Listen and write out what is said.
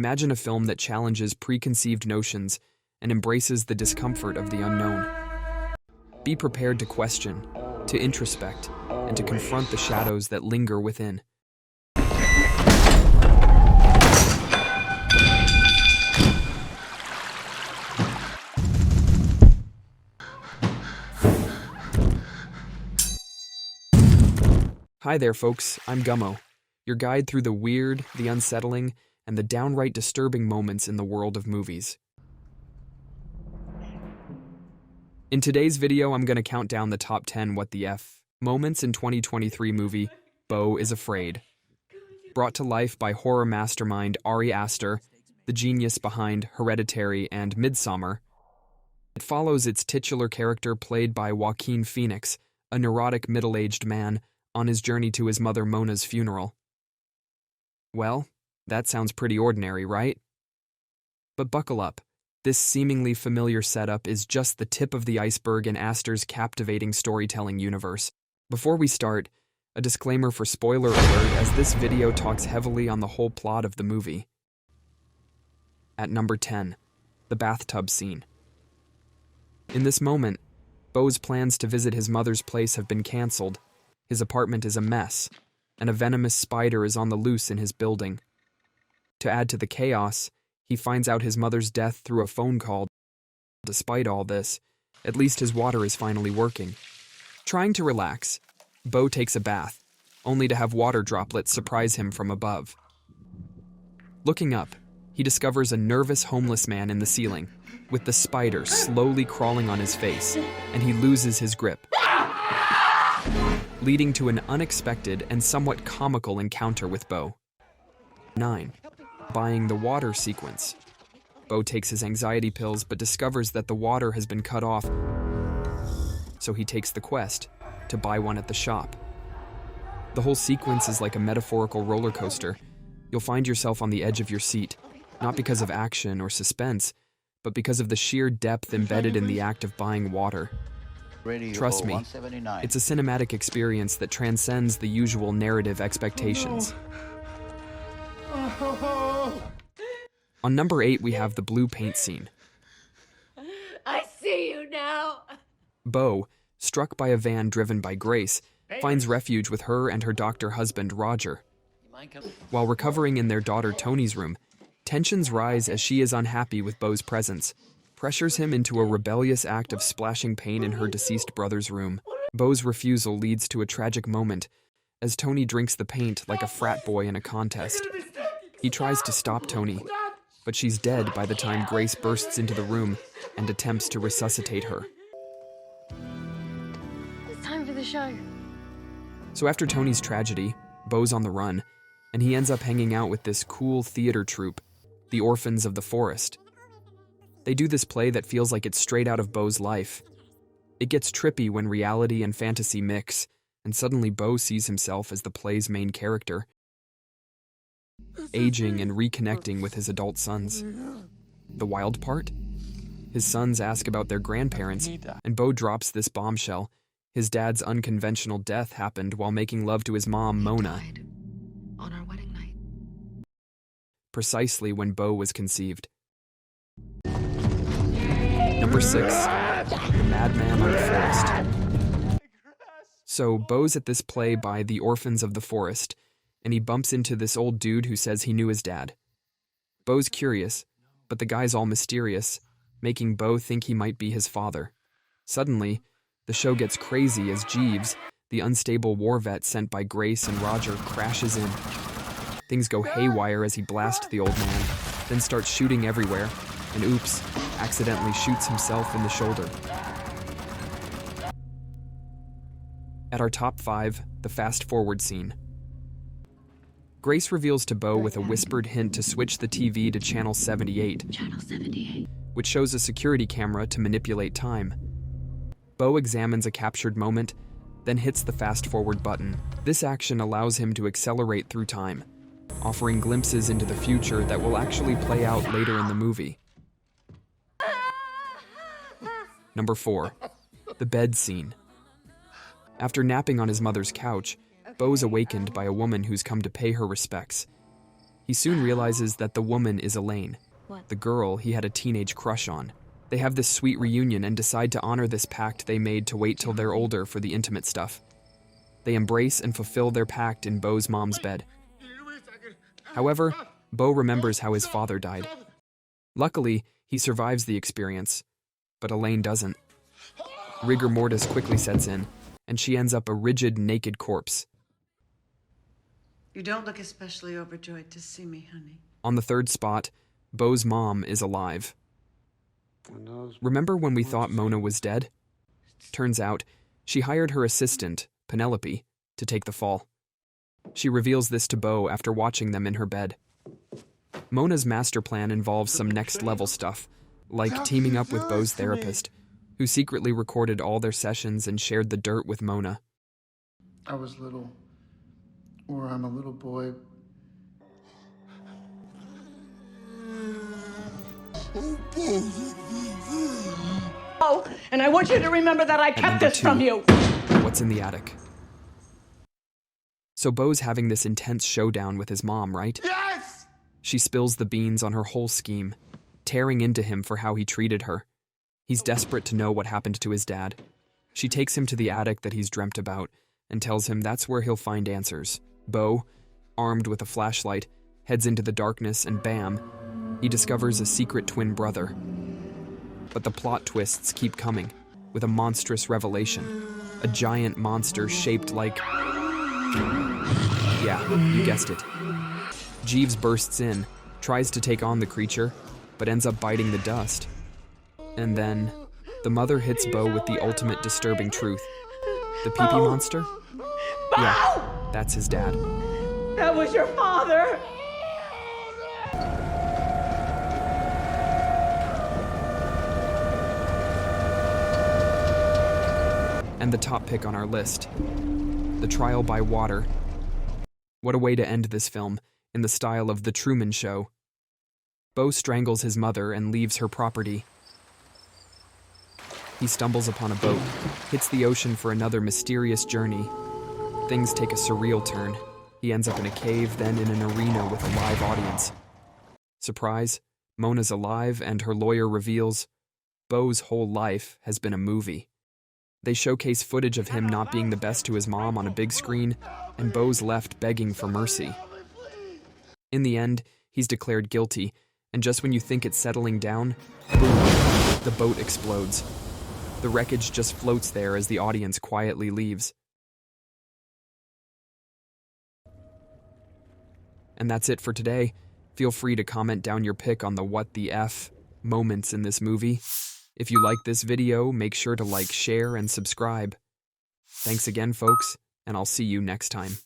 Imagine a film that challenges preconceived notions and embraces the discomfort of the unknown. Be prepared to question, to introspect, and to confront the shadows that linger within. Hi there, folks. I'm Gummo, your guide through the weird, the unsettling, and the downright disturbing moments in the world of movies. In today's video, I'm going to count down the top 10 what the F moments in 2023 movie Beau Is Afraid. Brought to life by horror mastermind Ari Aster, the genius behind Hereditary and Midsommar, it follows its titular character played by Joaquin Phoenix, a neurotic middle-aged man on his journey to his mother Mona's funeral. Well, that sounds pretty ordinary, right? But buckle up. This seemingly familiar setup is just the tip of the iceberg in Aster's captivating storytelling universe. Before we start, a disclaimer for spoiler alert, as this video talks heavily on the whole plot of the movie. At number 10, the bathtub scene. In this moment, Beau's plans to visit his mother's place have been cancelled. His apartment is a mess, and a venomous spider is on the loose in his building. To add to the chaos, he finds out his mother's death through a phone call. Despite all this, at least his water is finally working. Trying to relax, Beau takes a bath, only to have water droplets surprise him from above. Looking up, he discovers a nervous homeless man in the ceiling, with the spider slowly crawling on his face, and he loses his grip, leading to an unexpected and somewhat comical encounter with Beau. 9. Buying the water sequence. Beau takes his anxiety pills but discovers that the water has been cut off, so he takes the quest to buy one at the shop. The whole sequence is like a metaphorical roller coaster. You'll find yourself on the edge of your seat, not because of action or suspense, but because of the sheer depth embedded in the act of buying water. Trust me, it's a cinematic experience that transcends the usual narrative expectations. On number 8, we have the blue paint scene. I see you now. Beau, struck by a van driven by Grace, finds refuge with her and her doctor husband, Roger. While recovering in their daughter Tony's room, tensions rise as she is unhappy with Beau's presence, pressures him into a rebellious act of splashing paint in her deceased brother's room. Beau's refusal leads to a tragic moment as Tony drinks the paint like a frat boy in a contest. He tries to stop Tony, but she's dead by the time Grace bursts into the room and attempts to resuscitate her. It's time for the show. So after Tony's tragedy, Beau's on the run, and he ends up hanging out with this cool theater troupe, the Orphans of the Forest. They do this play that feels like it's straight out of Beau's life. It gets trippy when reality and fantasy mix, and suddenly Beau sees himself as the play's main character, aging and reconnecting with his adult sons. The wild part? His sons ask about their grandparents, and Beau drops this bombshell. His dad's unconventional death happened while making love to his mom, Mona, On our wedding night. precisely when Beau was conceived. Number 6, the Madman on the Forest. So Beau's at this play by the Orphans of the Forest, and he bumps into this old dude who says he knew his dad. Beau's curious, but the guy's all mysterious, making Beau think he might be his father. Suddenly, the show gets crazy as Jeeves, the unstable war vet sent by Grace and Roger, crashes in. Things go haywire as he blasts the old man, then starts shooting everywhere, and oops, accidentally shoots himself in the shoulder. At our top 5, the fast-forward scene. Grace reveals to Beau with a whispered hint to switch the TV to Channel 78, which shows a security camera to manipulate time. Beau examines a captured moment, then hits the fast-forward button. This action allows him to accelerate through time, offering glimpses into the future that will actually play out later in the movie. Number 4, the bed scene. After napping on his mother's couch, Beau's awakened by a woman who's come to pay her respects. He soon realizes that the woman is Elaine, What? the girl he had a teenage crush on. They have this sweet reunion and decide to honor this pact they made to wait till they're older for the intimate stuff. They embrace and fulfill their pact in Beau's mom's bed. However, Beau remembers how his father died. Luckily, he survives the experience, but Elaine doesn't. Rigor mortis quickly sets in, and she ends up a rigid, naked corpse. You don't look especially overjoyed to see me, honey. On the third spot, Beau's mom is alive. Remember when we thought Mona was dead? Turns out, she hired her assistant, Penelope, to take the fall. She reveals this to Beau after watching them in her bed. Mona's master plan involves some next-level stuff, like teaming up with Beau's therapist, who secretly recorded all their sessions and shared the dirt with Mona. I was little, or I'm a little boy. Oh, and I want you to remember that I kept this from you. What's in the attic? So Beau's having this intense showdown with his mom, right? Yes! She spills the beans on her whole scheme, tearing into him for how he treated her. He's desperate to know what happened to his dad. She takes him to the attic that he's dreamt about and tells him that's where he'll find answers. Beau, armed with a flashlight, heads into the darkness and bam, he discovers a secret twin brother. But the plot twists keep coming, with a monstrous revelation. A giant monster shaped like... Yeah, you guessed it. Jeeves bursts in, tries to take on the creature, but ends up biting the dust. And then, the mother hits Beau with the ultimate disturbing truth. The pee-pee monster? Yeah, that's his dad. That was your father. And the top pick on our list, The Trial by Water. What a way to end this film, in the style of The Truman Show. Beau strangles his mother and leaves her property. He stumbles upon a boat, hits the ocean for another mysterious journey. Things take a surreal turn. He ends up in a cave, then in an arena with a live audience. Surprise, Mona's alive and her lawyer reveals Beau's whole life has been a movie. They showcase footage of him not being the best to his mom on a big screen, and Beau's left begging for mercy. In the end, he's declared guilty, and just when you think it's settling down, boom, the boat explodes. The wreckage just floats there as the audience quietly leaves. And that's it for today. Feel free to comment down your pick on the what the F moments in this movie. If you like this video, make sure to like, share, and subscribe. Thanks again, folks, and I'll see you next time.